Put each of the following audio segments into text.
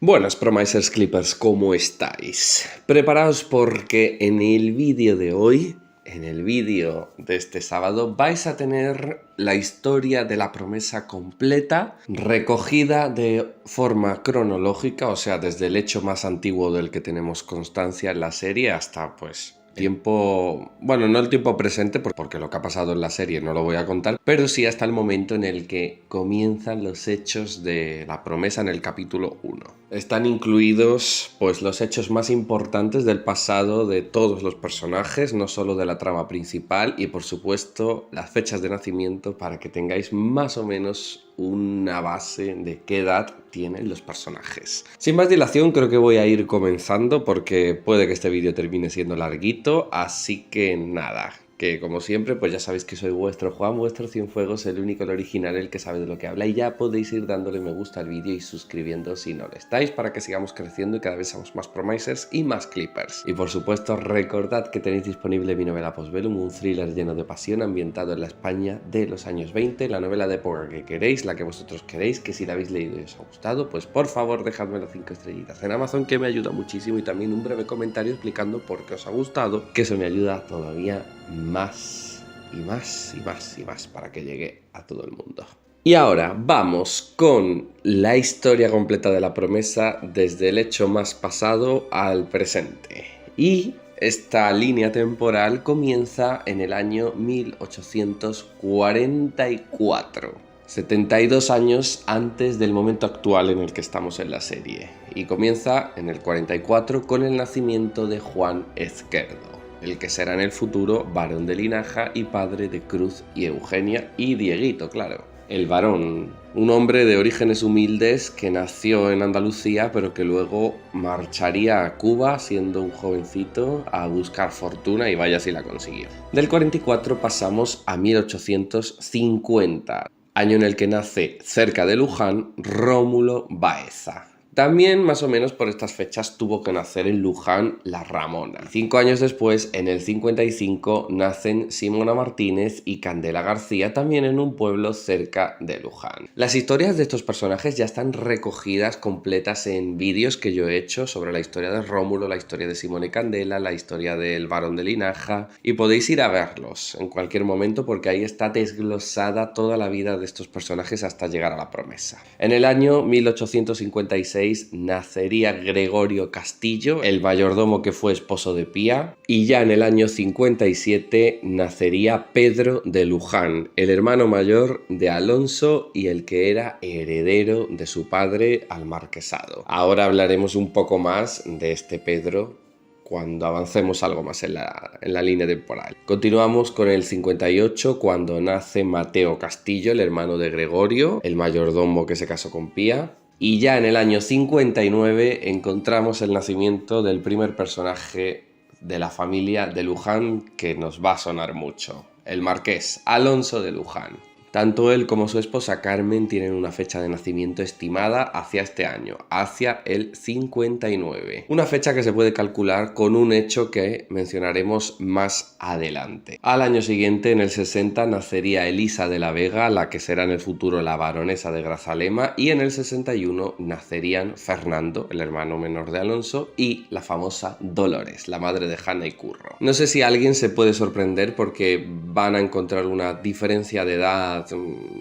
Buenas Promisers Clippers, ¿cómo estáis? Preparaos porque en el vídeo de hoy, en el vídeo de este sábado, vais a tener la historia de la promesa completa, recogida de forma cronológica, o sea, desde el hecho más antiguo del que tenemos constancia en la serie hasta, pues, tiempo, bueno, no el tiempo presente porque lo que ha pasado en la serie no lo voy a contar, pero sí hasta el momento en el que comienzan los hechos de la promesa en el capítulo 1. Están incluidos pues los hechos más importantes del pasado de todos los personajes, no solo de la trama principal, y por supuesto las fechas de nacimiento para que tengáis más o menos una base de qué edad tienen los personajes. Sin más dilación, creo que voy a ir comenzando porque puede que este vídeo termine siendo larguito, así que nada. Que como siempre, pues ya sabéis que soy vuestro Juan, vuestro Cienfuegos, el único, el original, el que sabe de lo que habla, y ya podéis ir dándole me gusta al vídeo y suscribiendo si no lo estáis para que sigamos creciendo y cada vez seamos más Promisers y más Clippers. Y por supuesto, recordad que tenéis disponible mi novela Postbellum, un thriller lleno de pasión ambientado en la España de los años 20, la novela de época que queréis, la que vosotros queréis, que si la habéis leído y os ha gustado, pues por favor dejadme las 5 estrellitas en Amazon, que me ayuda muchísimo, y también un breve comentario explicando por qué os ha gustado, que eso me ayuda todavía más y más y más y más para que llegue a todo el mundo. Y ahora vamos con la historia completa de la promesa desde el hecho más pasado al presente. Y esta línea temporal comienza en el año 1844. 72 años antes del momento actual en el que estamos en la serie. Y comienza en el 44 con el nacimiento de Juan Ezquerdo, el que será en el futuro barón de Linaja y padre de Cruz y Eugenia y Dieguito, claro. El varón, un hombre de orígenes humildes que nació en Andalucía pero que luego marcharía a Cuba siendo un jovencito a buscar fortuna, y vaya si la consiguió. Del 44 pasamos a 1850, año en el que nace cerca de Luján Rómulo Baeza. También más o menos por estas fechas tuvo que nacer en Luján la Ramona. 5 años después, en el 55, nacen Simona Martínez y Candela García, también en un pueblo cerca de Luján. Las historias de estos personajes ya están recogidas completas en vídeos que yo he hecho sobre la historia de Rómulo, la historia de Simona y Candela, la historia del barón de Linaja, y podéis ir a verlos en cualquier momento porque ahí está desglosada toda la vida de estos personajes hasta llegar a la promesa. En el año 1856 nacería Gregorio Castillo, el mayordomo que fue esposo de Pía, y ya en el año 57 nacería Pedro de Luján, el hermano mayor de Alonso y el que era heredero de su padre al marquesado. Ahora hablaremos un poco más de este Pedro cuando avancemos algo más en la línea temporal. Continuamos con el 58, cuando nace Mateo Castillo, el hermano de Gregorio, el mayordomo que se casó con Pía. Y ya en el año 59 encontramos el nacimiento del primer personaje de la familia de Luján que nos va a sonar mucho, el marqués Alonso de Luján. Tanto él como su esposa Carmen tienen una fecha de nacimiento estimada hacia este año, hacia el 59. Una fecha que se puede calcular con un hecho que mencionaremos más adelante. Al año siguiente, en el 60, nacería Elisa de la Vega, la que será en el futuro la baronesa de Grazalema, y en el 61 nacerían Fernando, el hermano menor de Alonso, y la famosa Dolores, la madre de Hanna y Curro. No sé si alguien se puede sorprender porque van a encontrar una diferencia de edad,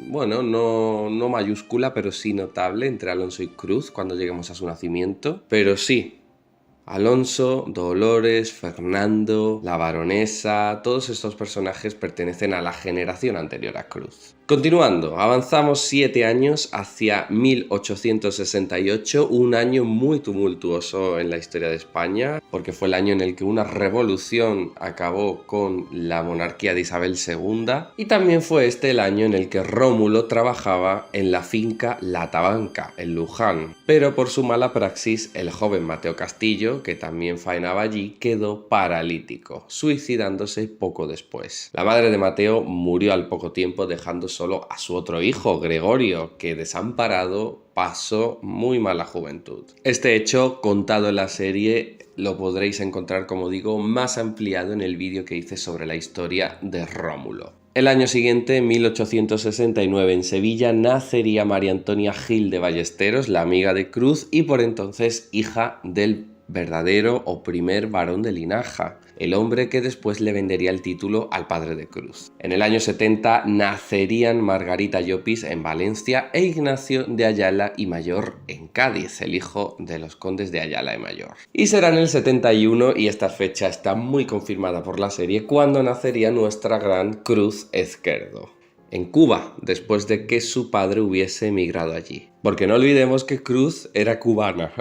bueno, no mayúscula, pero sí notable entre Alonso y Cruz cuando lleguemos a su nacimiento. Pero sí, Alonso, Dolores, Fernando, la baronesa, todos estos personajes pertenecen a la generación anterior a Cruz. Continuando, avanzamos 7 años hacia 1868, un año muy tumultuoso en la historia de España, porque fue el año en el que una revolución acabó con la monarquía de Isabel II, y también fue este el año en el que Rómulo trabajaba en la finca La Tabanca, en Luján, pero por su mala praxis, el joven Mateo Castillo, que también faenaba allí, quedó paralítico, suicidándose poco después. La madre de Mateo murió al poco tiempo, dejando solo a su otro hijo, Gregorio, que desamparado pasó muy mala juventud. Este hecho, contado en la serie, lo podréis encontrar, como digo, más ampliado en el vídeo que hice sobre la historia de Rómulo. El año siguiente, en 1869, en Sevilla, nacería María Antonia Gil de Ballesteros, la amiga de Cruz y por entonces hija del verdadero o primer barón de Linaja, el hombre que después le vendería el título al padre de Cruz. En el año 70 nacerían Margarita Llopis en Valencia e Ignacio de Ayala y Mayor en Cádiz, el hijo de los condes de Ayala y Mayor. Y será en el 71, y esta fecha está muy confirmada por la serie, cuando nacería nuestra gran Cruz Ezquerdo, en Cuba, después de que su padre hubiese emigrado allí. Porque no olvidemos que Cruz era cubana,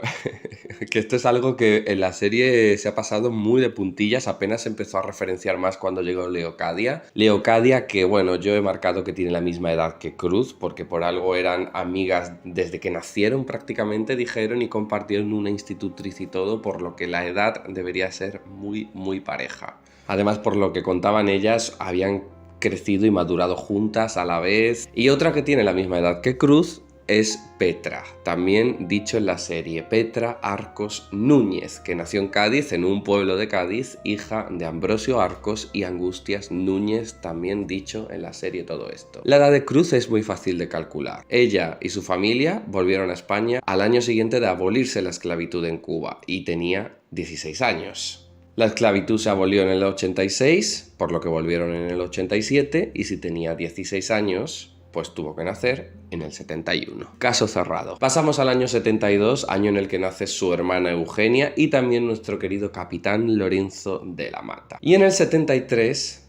que esto es algo que en la serie se ha pasado muy de puntillas, apenas se empezó a referenciar más cuando llegó Leocadia. Leocadia, que bueno, yo he marcado que tiene la misma edad que Cruz, porque por algo eran amigas desde que nacieron prácticamente, dijeron, y compartieron una institutriz y todo, por lo que la edad debería ser muy pareja. Además, por lo que contaban ellas, habían crecido y madurado juntas a la vez. Y otra que tiene la misma edad que Cruz es Petra, también dicho en la serie, Petra Arcos Núñez, que nació en Cádiz, en un pueblo de Cádiz, hija de Ambrosio Arcos y Angustias Núñez, también dicho en la serie todo esto. La edad de Cruz es muy fácil de calcular. Ella y su familia volvieron a España al año siguiente de abolirse la esclavitud en Cuba y tenía 16 años. La esclavitud se abolió en el 86, por lo que volvieron en el 87, y si tenía 16 años, pues tuvo que nacer en el 71. Caso cerrado. Pasamos al año 72, año en el que nace su hermana Eugenia y también nuestro querido capitán Lorenzo de la Mata. Y en el 73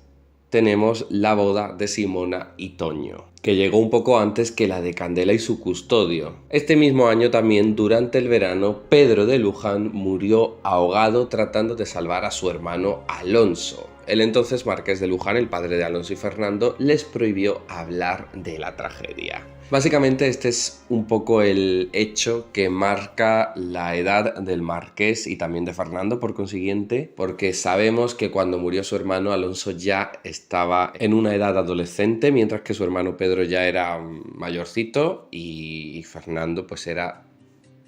tenemos la boda de Simona y Toño, que llegó un poco antes que la de Candela y su custodio. Este mismo año también, durante el verano, Pedro de Luján murió ahogado tratando de salvar a su hermano Alonso. El entonces marqués de Luján, el padre de Alonso y Fernando, les prohibió hablar de la tragedia. Básicamente este es un poco el hecho que marca la edad del marqués y también de Fernando, por consiguiente, porque sabemos que cuando murió su hermano Alonso ya estaba en una edad adolescente, mientras que su hermano Pedro ya era mayorcito y Fernando pues era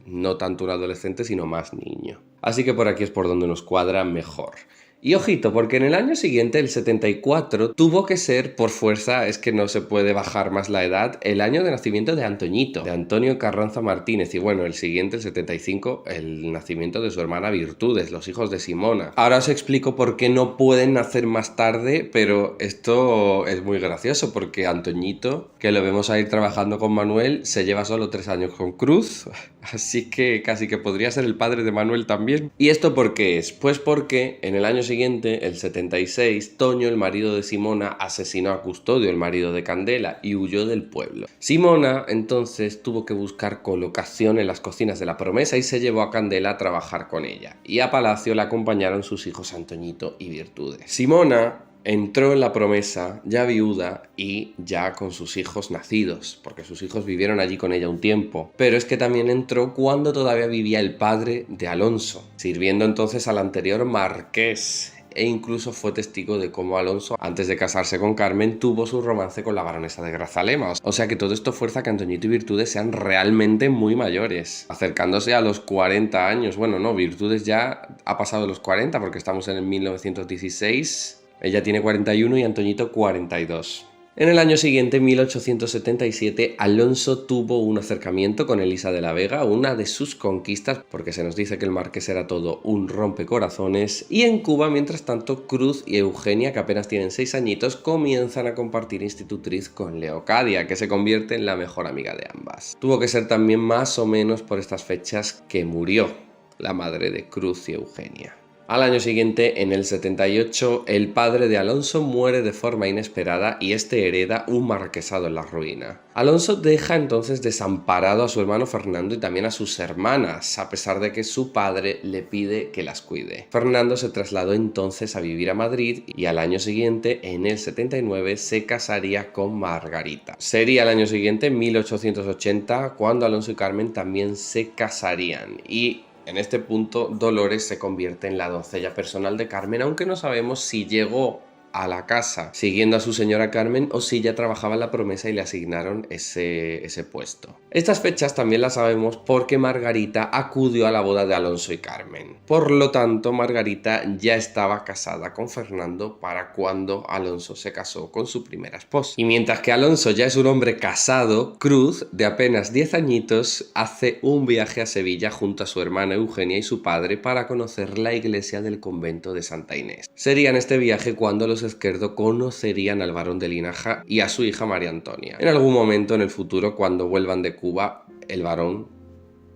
no tanto un adolescente sino más niño. Así que por aquí es por donde nos cuadra mejor. Y ojito, porque en el año siguiente, el 74, tuvo que ser, por fuerza, es que no se puede bajar más la edad, el año de nacimiento de Antoñito, de Antonio Carranza Martínez. Y bueno, el siguiente, el 75, el nacimiento de su hermana Virtudes, los hijos de Simona. Ahora os explico por qué no pueden nacer más tarde, pero esto es muy gracioso, porque Antoñito, que lo vemos a ir trabajando con Manuel, se lleva solo 3 años con Cruz, así que casi que podría ser el padre de Manuel también. ¿Y esto por qué es? Pues porque en el año siguiente, el 76, Toño, el marido de Simona, asesinó a Custodio, el marido de Candela, y huyó del pueblo. Simona entonces tuvo que buscar colocación en las cocinas de la Promesa y se llevó a Candela a trabajar con ella. Y a Palacio la acompañaron sus hijos Antoñito y Virtudes. Simona entró en la Promesa ya viuda y ya con sus hijos nacidos, porque sus hijos vivieron allí con ella un tiempo. Pero es que también entró cuando todavía vivía el padre de Alonso, sirviendo entonces al anterior marqués, e incluso fue testigo de cómo Alonso, antes de casarse con Carmen, tuvo su romance con la baronesa de Grazalema. O sea que todo esto fuerza que Antoñito y Virtudes sean realmente muy mayores, acercándose a los 40 años. Bueno, no, Virtudes ya ha pasado los 40 porque estamos en el 1916... Ella tiene 41 y Antoñito 42. En el año siguiente, 1877, Alonso tuvo un acercamiento con Elisa de la Vega, una de sus conquistas, porque se nos dice que el marqués era todo un rompecorazones, y en Cuba, mientras tanto, Cruz y Eugenia, que apenas tienen 6 añitos, comienzan a compartir institutriz con Leocadia, que se convierte en la mejor amiga de ambas. Tuvo que ser también más o menos por estas fechas que murió la madre de Cruz y Eugenia. Al año siguiente, en el 78, el padre de Alonso muere de forma inesperada y este hereda un marquesado en la ruina. Alonso deja entonces desamparado a su hermano Fernando y también a sus hermanas, a pesar de que su padre le pide que las cuide. Fernando se trasladó entonces a vivir a Madrid y al año siguiente, en el 79, se casaría con Margarita. Sería el año siguiente, 1880, cuando Alonso y Carmen también se casarían y en este punto, Dolores se convierte en la doncella personal de Carmen, aunque no sabemos si llegó a la casa siguiendo a su señora Carmen o si ya trabajaba en la promesa y le asignaron ese puesto. Estas fechas también las sabemos porque Margarita acudió a la boda de Alonso y Carmen. Por lo tanto, Margarita ya estaba casada con Fernando para cuando Alonso se casó con su primera esposa. Y mientras que Alonso ya es un hombre casado, Cruz, de apenas 10 añitos, hace un viaje a Sevilla junto a su hermana Eugenia y su padre para conocer la iglesia del convento de Santa Inés. Sería en este viaje cuando los Esquerdo conocerían al barón de Linaja y a su hija María Antonia. En algún momento en el futuro, cuando vuelvan de Cuba, el barón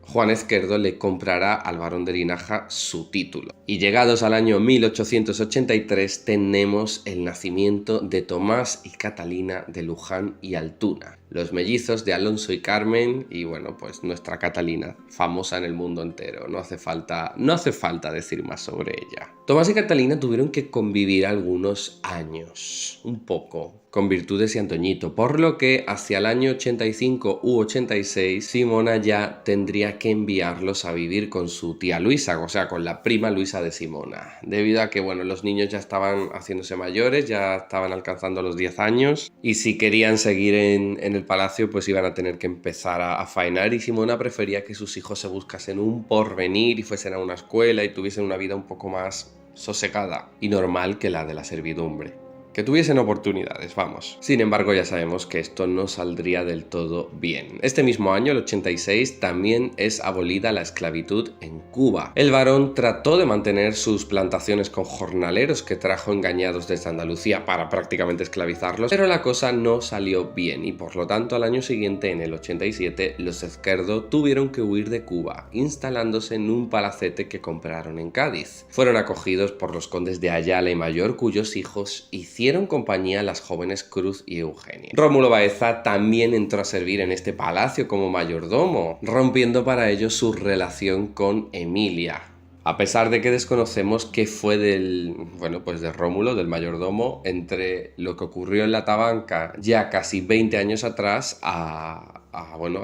Juan Esquerdo le comprará al barón de Linaja su título. Y llegados al año 1883 tenemos el nacimiento de Tomás y Catalina de Luján y Altuna, los mellizos de Alonso y Carmen, y bueno, pues nuestra Catalina, famosa en el mundo entero, no hace falta decir más sobre ella. Tomás y Catalina tuvieron que convivir algunos años, un poco, con Virtudes y Antoñito, por lo que hacia el año 85 u 86 Simona ya tendría que enviarlos a vivir con su tía Luisa, o sea, con la prima Luisa de Simona, debido a que, bueno, los niños ya estaban haciéndose mayores, ya estaban alcanzando los 10 años, y si querían seguir en el palacio, pues iban a tener que empezar a faenar, y Simona prefería que sus hijos se buscasen un porvenir y fuesen a una escuela y tuviesen una vida un poco más sosegada y normal que la de la servidumbre. Que tuviesen oportunidades, vamos. Sin embargo, ya sabemos que esto no saldría del todo bien. Este mismo año, el 86, también es abolida la esclavitud en Cuba. El barón trató de mantener sus plantaciones con jornaleros que trajo engañados desde Andalucía para prácticamente esclavizarlos, pero la cosa no salió bien y por lo tanto al año siguiente, en el 87, los Esquerdo tuvieron que huir de Cuba, instalándose en un palacete que compraron en Cádiz. Fueron acogidos por los condes de Ayala y Mayor, cuyos hijos hicieron compañía a las jóvenes Cruz y Eugenia. Rómulo Baeza también entró a servir en este palacio como mayordomo, rompiendo para ello su relación con Emilia. A pesar de que desconocemos qué fue de Rómulo, del mayordomo, entre lo que ocurrió en la Tabanca ya casi 20 años atrás a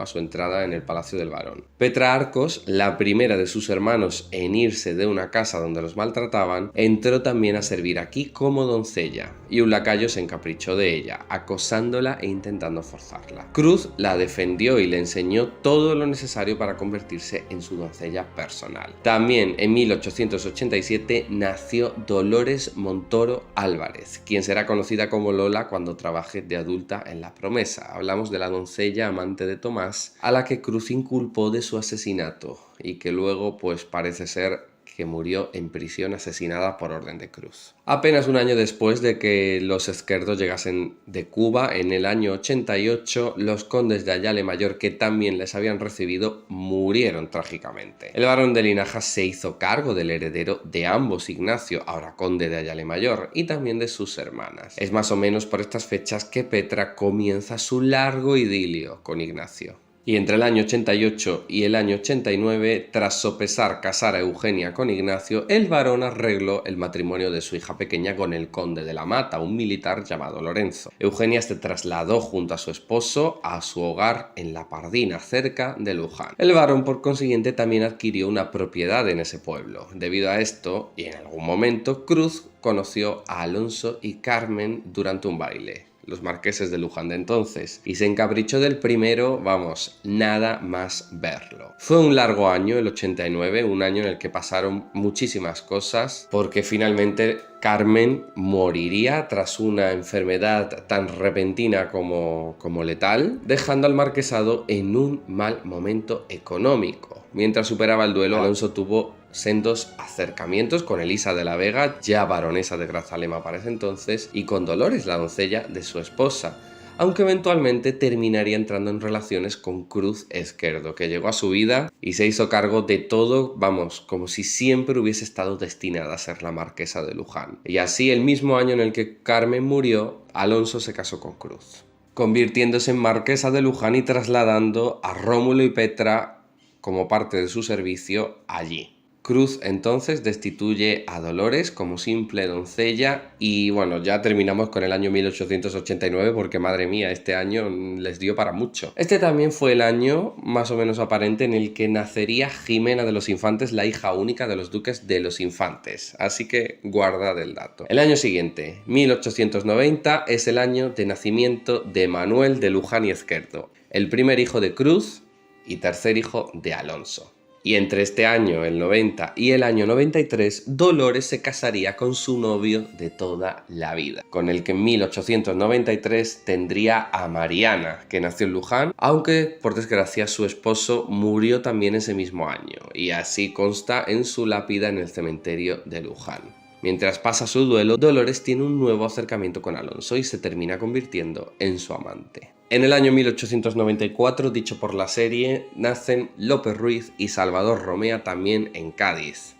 su entrada en el Palacio del Barón. Petra Arcos, la primera de sus hermanos en irse de una casa donde los maltrataban, entró también a servir aquí como doncella, y un lacayo se encaprichó de ella, acosándola e intentando forzarla. Cruz la defendió y le enseñó todo lo necesario para convertirse en su doncella personal. También en 1887 nació Dolores Montoro Álvarez, quien será conocida como Lola cuando trabaje de adulta en La Promesa. Hablamos de la doncella amante de Tomás, a la que Cruz inculpó de su asesinato y que luego pues parece ser que murió en prisión asesinada por orden de Cruz. Apenas un año después de que los Esquerdo llegasen de Cuba, en el año 88, los condes de Ayala y Mayor, que también les habían recibido, murieron trágicamente. El barón de Linaja se hizo cargo del heredero de ambos, Ignacio, ahora conde de Ayala y Mayor, y también de sus hermanas. Es más o menos por estas fechas que Petra comienza su largo idilio con Ignacio. Y entre el año 88 y el año 89, tras sopesar casar a Eugenia con Ignacio, el barón arregló el matrimonio de su hija pequeña con el conde de la Mata, un militar llamado Lorenzo. Eugenia se trasladó junto a su esposo a su hogar en La Pardina, cerca de Luján. El barón, por consiguiente, también adquirió una propiedad en ese pueblo. Debido a esto, y en algún momento, Cruz conoció a Alonso y Carmen durante un baile, los marqueses de Luján de entonces, y se encaprichó del primero, vamos, nada más verlo. Fue un largo año, el 89, un año en el que pasaron muchísimas cosas, porque finalmente Carmen moriría tras una enfermedad tan repentina como letal, dejando al marquesado en un mal momento económico. Mientras superaba el duelo, Alonso tuvo sendos acercamientos con Elisa de la Vega, ya baronesa de Grazalema para ese entonces, y con Dolores, la doncella de su esposa, aunque eventualmente terminaría entrando en relaciones con Cruz Esquerdo, que llegó a su vida y se hizo cargo de todo, vamos, como si siempre hubiese estado destinada a ser la marquesa de Luján. Y así, el mismo año en el que Carmen murió, Alonso se casó con Cruz, convirtiéndose en marquesa de Luján y trasladando a Rómulo y Petra como parte de su servicio allí. Cruz entonces destituye a Dolores como simple doncella y bueno, ya terminamos con el año 1889 porque madre mía, este año les dio para mucho. Este también fue el año más o menos aparente en el que nacería Jimena de los Infantes, la hija única de los duques de los Infantes, así que guardad el dato. El año siguiente, 1890, es el año de nacimiento de Manuel de Luján y Ezquerdo, el primer hijo de Cruz y tercer hijo de Alonso. Y entre este año, el 90, y el año 93, Dolores se casaría con su novio de toda la vida, con el que en 1893 tendría a Mariana, que nació en Luján, aunque por desgracia su esposo murió también ese mismo año, y así consta en su lápida en el cementerio de Luján. Mientras pasa su duelo, Dolores tiene un nuevo acercamiento con Alonso y se termina convirtiendo en su amante. En el año 1894, dicho por la serie, nacen Lope Ruiz y Salvador Romea también en Cádiz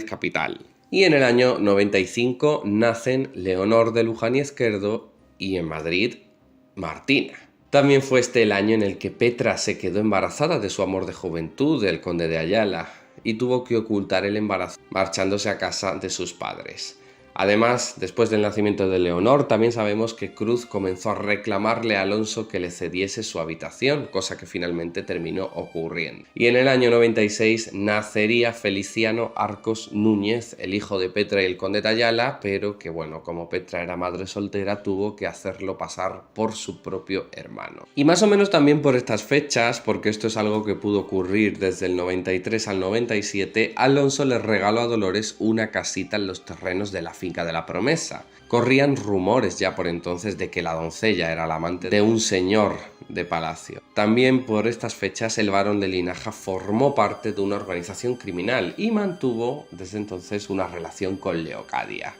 capital. Y en el año 95 nacen Leonor de Luján y Ezquerdo y en Madrid, Martina. También fue este el año en el que Petra se quedó embarazada de su amor de juventud, el conde de Ayala, y tuvo que ocultar el embarazo marchándose a casa de sus padres. Además, después del nacimiento de Leonor, también sabemos que Cruz comenzó a reclamarle a Alonso que le cediese su habitación, cosa que finalmente terminó ocurriendo. Y en el año 96 nacería Feliciano Arcos Núñez, el hijo de Petra y el conde de Ayala, pero que bueno, como Petra era madre soltera, tuvo que hacerlo pasar por su propio hermano. Y más o menos también por estas fechas, porque esto es algo que pudo ocurrir desde el 93 al 97, Alonso le regaló a Dolores una casita en los terrenos de la finca de la Promesa. Corrían rumores ya por entonces de que la doncella era la amante de un señor de palacio. También por estas fechas el barón de Linaja formó parte de una organización criminal y mantuvo desde entonces una relación con Leocadia.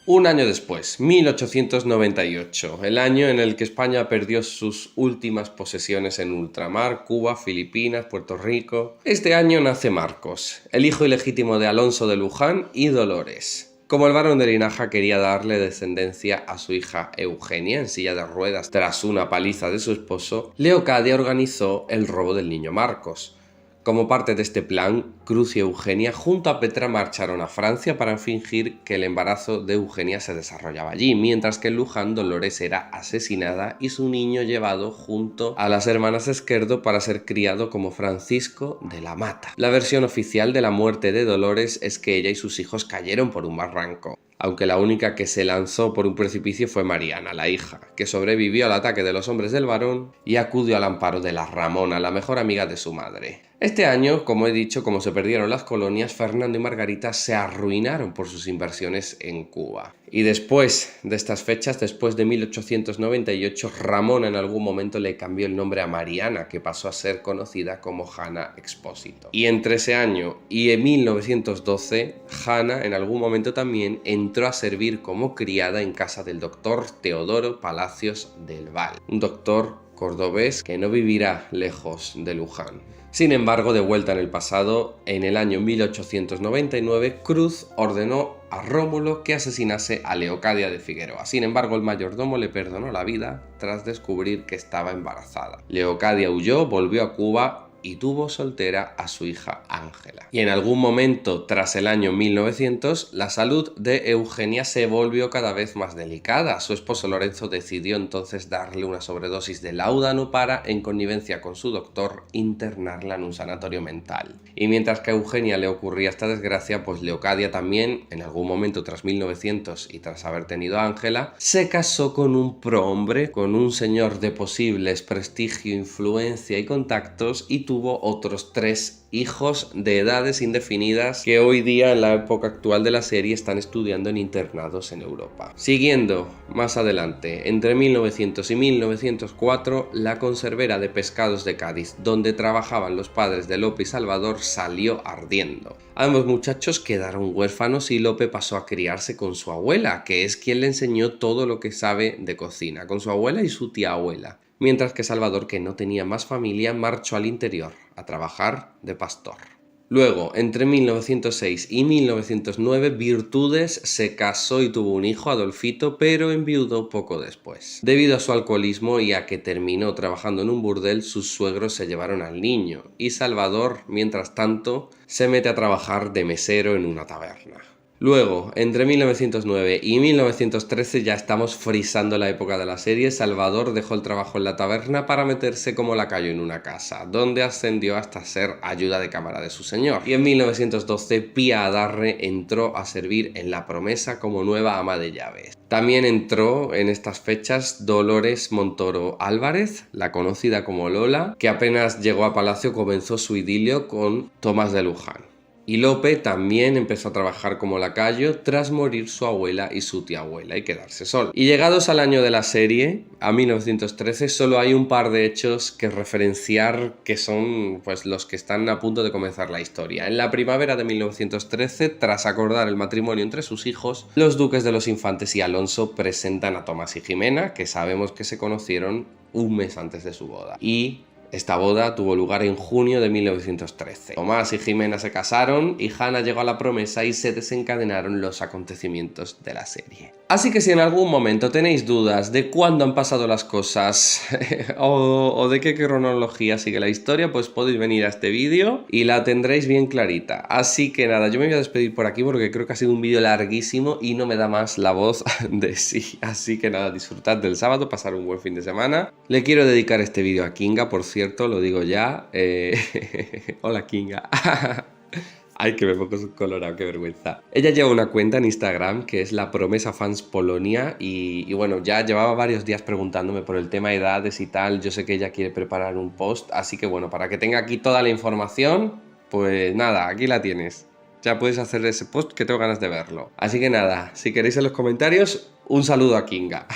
Un año después, 1898, el año en el que España perdió sus últimas posesiones en ultramar, Cuba, Filipinas, Puerto Rico. Este año nace Marcos, el hijo ilegítimo de Alonso de Luján y Dolores. Como el barón de Linaja quería darle descendencia a su hija Eugenia en silla de ruedas tras una paliza de su esposo, Leocadia organizó el robo del niño Marcos. Como parte de este plan, Cruz y Eugenia junto a Petra marcharon a Francia para fingir que el embarazo de Eugenia se desarrollaba allí, mientras que en Luján Dolores era asesinada y su niño llevado junto a las hermanas Ezquerdo para ser criado como Francisco de la Mata. La versión oficial de la muerte de Dolores es que ella y sus hijos cayeron por un barranco, aunque la única que se lanzó por un precipicio fue Mariana, la hija, que sobrevivió al ataque de los hombres del varón y acudió al amparo de la Ramona, la mejor amiga de su madre. Este año, como he dicho, como se perdieron las colonias, Fernando y Margarita se arruinaron por sus inversiones en Cuba. Y después de estas fechas, después de 1898, Ramón en algún momento le cambió el nombre a Mariana, que pasó a ser conocida como Hanna Expósito. Y entre ese año y en 1912, Hanna en algún momento también entró a servir como criada en casa del doctor Teodoro Palacios del Val, un doctor cordobés que no vivirá lejos de Luján. Sin embargo, de vuelta en el pasado, en el año 1899, Cruz ordenó a Rómulo que asesinase a Leocadia de Figueroa. Sin embargo, el mayordomo le perdonó la vida tras descubrir que estaba embarazada. Leocadia huyó, volvió a Cuba y tuvo soltera a su hija Ángela. Y en algún momento, tras el año 1900, la salud de Eugenia se volvió cada vez más delicada. Su esposo Lorenzo decidió entonces darle una sobredosis de láudano para, en connivencia con su doctor, internarla en un sanatorio mental. Y mientras que a Eugenia le ocurría esta desgracia, pues Leocadia también, en algún momento tras 1900 y tras haber tenido a Ángela, se casó con un prohombre, con un señor de posibles prestigio, influencia y contactos, y tuvo otros 3 hijos de edades indefinidas que hoy día en la época actual de la serie están estudiando en internados en Europa. Siguiendo más adelante, entre 1900 y 1904, la conservera de pescados de Cádiz, donde trabajaban los padres de Lope y Salvador, salió ardiendo. Ambos muchachos quedaron huérfanos y Lope pasó a criarse con su abuela, que es quien le enseñó todo lo que sabe de cocina, con su abuela y su tía abuela. Mientras que Salvador, que no tenía más familia, marchó al interior a trabajar de pastor. Luego, entre 1906 y 1909, Virtudes se casó y tuvo un hijo, Adolfito, pero enviudó poco después. Debido a su alcoholismo y a que terminó trabajando en un burdel, sus suegros se llevaron al niño, y Salvador, mientras tanto, se mete a trabajar de mesero en una taberna. Luego, entre 1909 y 1913 ya estamos frisando la época de la serie. Salvador dejó el trabajo en la taberna para meterse como lacayo en una casa, donde ascendió hasta ser ayuda de cámara de su señor. Y en 1912 Pía Adarre entró a servir en La Promesa como nueva ama de llaves. También entró en estas fechas Dolores Montoro Álvarez, la conocida como Lola, que apenas llegó a Palacio comenzó su idilio con Tomás de Luján. Y Lope también empezó a trabajar como lacayo tras morir su abuela y su tía abuela y quedarse solo. Y llegados al año de la serie, a 1913, solo hay un par de hechos que referenciar que son pues los que están a punto de comenzar la historia. En la primavera de 1913, tras acordar el matrimonio entre sus hijos, los duques de los Infantes y Alonso presentan a Tomás y Jimena, que sabemos que se conocieron un mes antes de su boda. Y esta boda tuvo lugar en junio de 1913. Tomás y Jimena se casaron y Hanna llegó a La Promesa y se desencadenaron los acontecimientos de la serie. Así que si en algún momento tenéis dudas de cuándo han pasado las cosas o de qué cronología sigue la historia, pues podéis venir a este vídeo y la tendréis bien clarita. Así que nada, yo me voy a despedir por aquí porque creo que ha sido un vídeo larguísimo y no me da más la voz de sí. Así que nada, disfrutad del sábado, pasar un buen fin de semana. Le quiero dedicar este vídeo a Kinga, por cierto, lo digo ya. Hola Kinga. Ay, que me pongo colorado, qué vergüenza. Ella lleva una cuenta en Instagram que es La Promesa Fans Polonia y bueno, ya llevaba varios días preguntándome por el tema de edades y tal. Yo sé que ella quiere preparar un post, así que bueno, para que tenga aquí toda la información, pues nada, aquí la tienes. Ya puedes hacer ese post que tengo ganas de verlo. Así que nada, si queréis en los comentarios, un saludo a Kinga.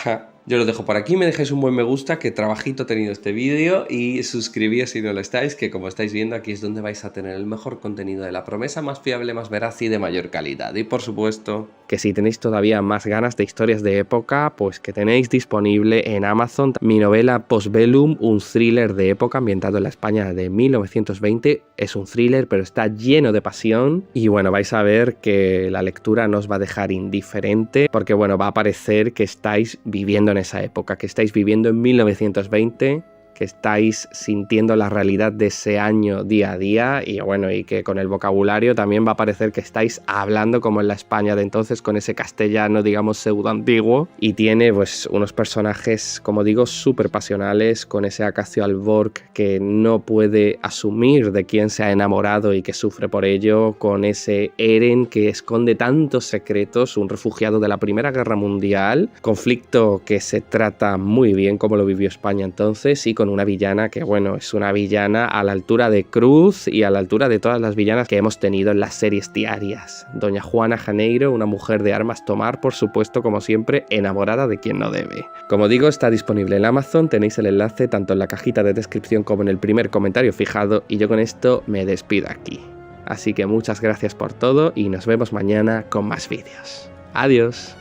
Yo lo dejo por aquí, me dejáis un buen me gusta, que trabajito ha tenido este vídeo y suscribíos si no lo estáis, que como estáis viendo aquí es donde vais a tener el mejor contenido de La Promesa, más fiable, más veraz y de mayor calidad. Y por supuesto, que si tenéis todavía más ganas de historias de época, pues que tenéis disponible en Amazon mi novela Postbellum, un thriller de época ambientado en la España de 1920. Es un thriller, pero está lleno de pasión y bueno, vais a ver que la lectura no os va a dejar indiferente, porque bueno, va a parecer que estáis viviendo en esa época, que estáis viviendo en 1920, que estáis sintiendo la realidad de ese año día a día y bueno, y que con el vocabulario también va a parecer que estáis hablando como en la España de entonces, con ese castellano, digamos, pseudo antiguo, y tiene pues unos personajes, como digo, súper pasionales, con ese Acacio Alborg que no puede asumir de quién se ha enamorado y que sufre por ello, con ese Eren que esconde tantos secretos, un refugiado de la Primera Guerra Mundial, conflicto que se trata muy bien como lo vivió España entonces, y con una villana que, bueno, es una villana a la altura de Cruz y a la altura de todas las villanas que hemos tenido en las series diarias. Doña Juana Janeiro, una mujer de armas tomar, por supuesto, como siempre, enamorada de quien no debe. Como digo, está disponible en Amazon, tenéis el enlace tanto en la cajita de descripción como en el primer comentario fijado, y yo con esto me despido aquí. Así que muchas gracias por todo y nos vemos mañana con más vídeos. Adiós.